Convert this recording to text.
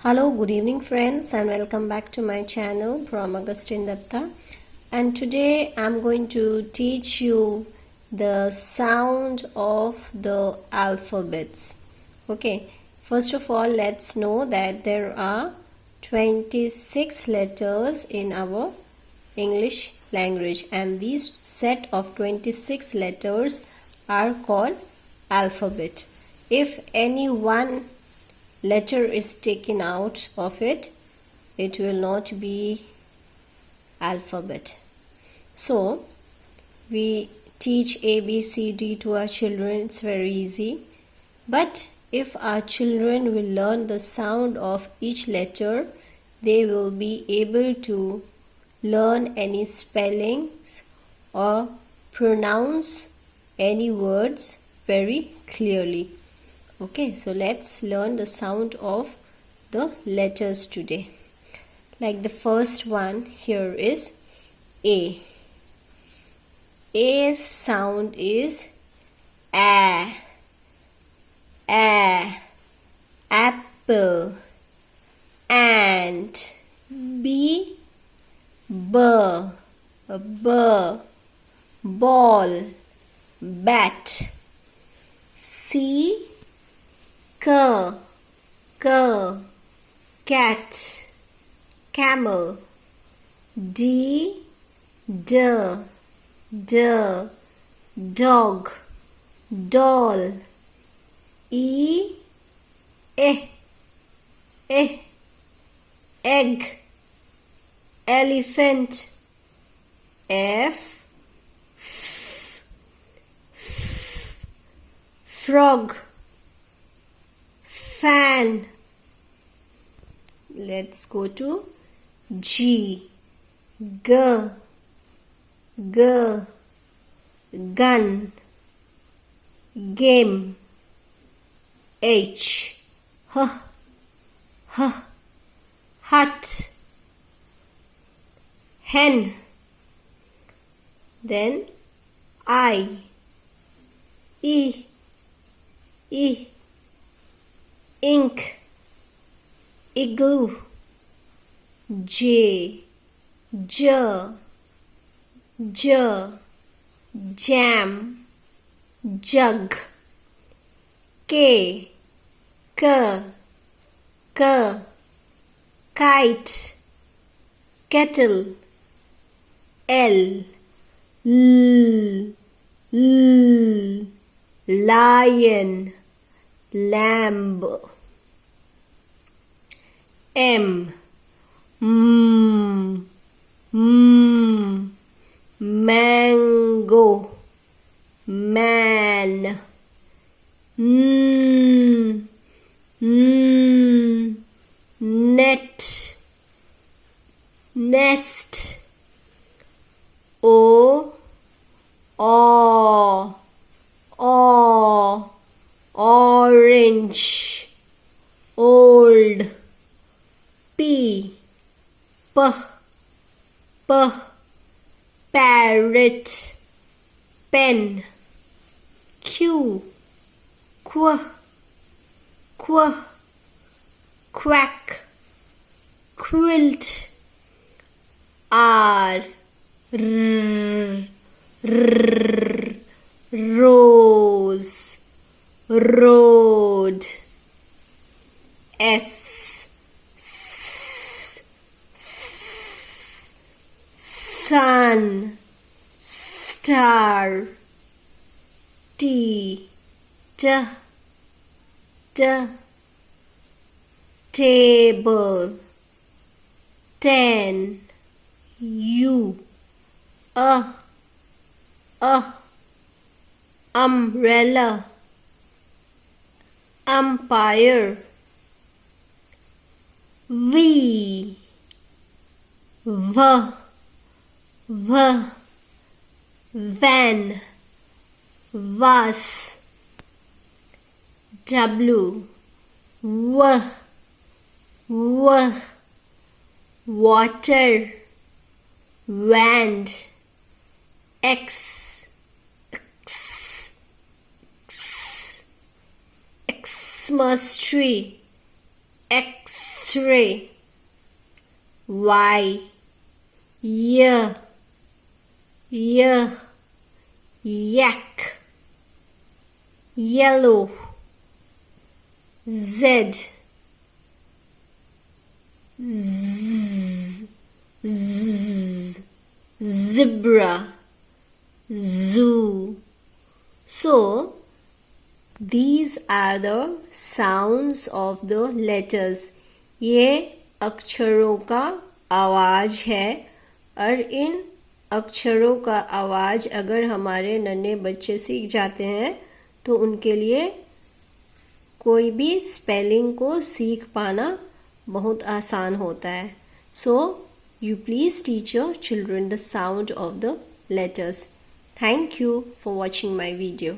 Hello, good evening friends, and welcome back to my channel from Augustine Datta. And today I'm going to teach you the sound of the alphabets. Okay, first of all, let's know that there are 26 letters in our English language, and these set of 26 letters are called alphabet. If any one letter is taken out of it, it will not be alphabet. So we teach A, B, C, D to our children. It's very easy. But if our children will learn the sound of each letter, they will be able to learn any spellings or pronounce any words very clearly. Okay, so let's learn the sound of the letters today. Like the first one here is A. A sound is A. A. Apple. Ant. B. B. B. Ball. Bat. C. K. Cat. Camel. D. Dog. Doll. E. Egg. Elephant. F. Frog. Fan. Let's go to G. Gun. Game. H. Hut. Hen. Then I. Ink. Igloo. J. Jam. Jug. K. Kite. Kettle. L. Lion. Lamb. M. Mango. Man. Net. Nest. Orange. Old. P. Parrot. Pen. Q. Quack. Quilt. R. Rose. Road. S. Sun. Star. T. Table. 10. U. Umbrella. Umpire. V. Van. Vase. W. Water. Wand. X. Xmas tree. X X-ray, Y, Y, Y, yak, yellow, Z, Z, Z, zebra, zoo. So these are the sounds of the letters. ये अक्षरों का आवाज है और इन अक्षरों का आवाज अगर हमारे नन्हे बच्चे सीख जाते हैं तो उनके लिए कोई भी स्पेलिंग को सीख पाना बहुत आसान होता है. सो you please teach your children the sound of the letters. Thank you for watching my video.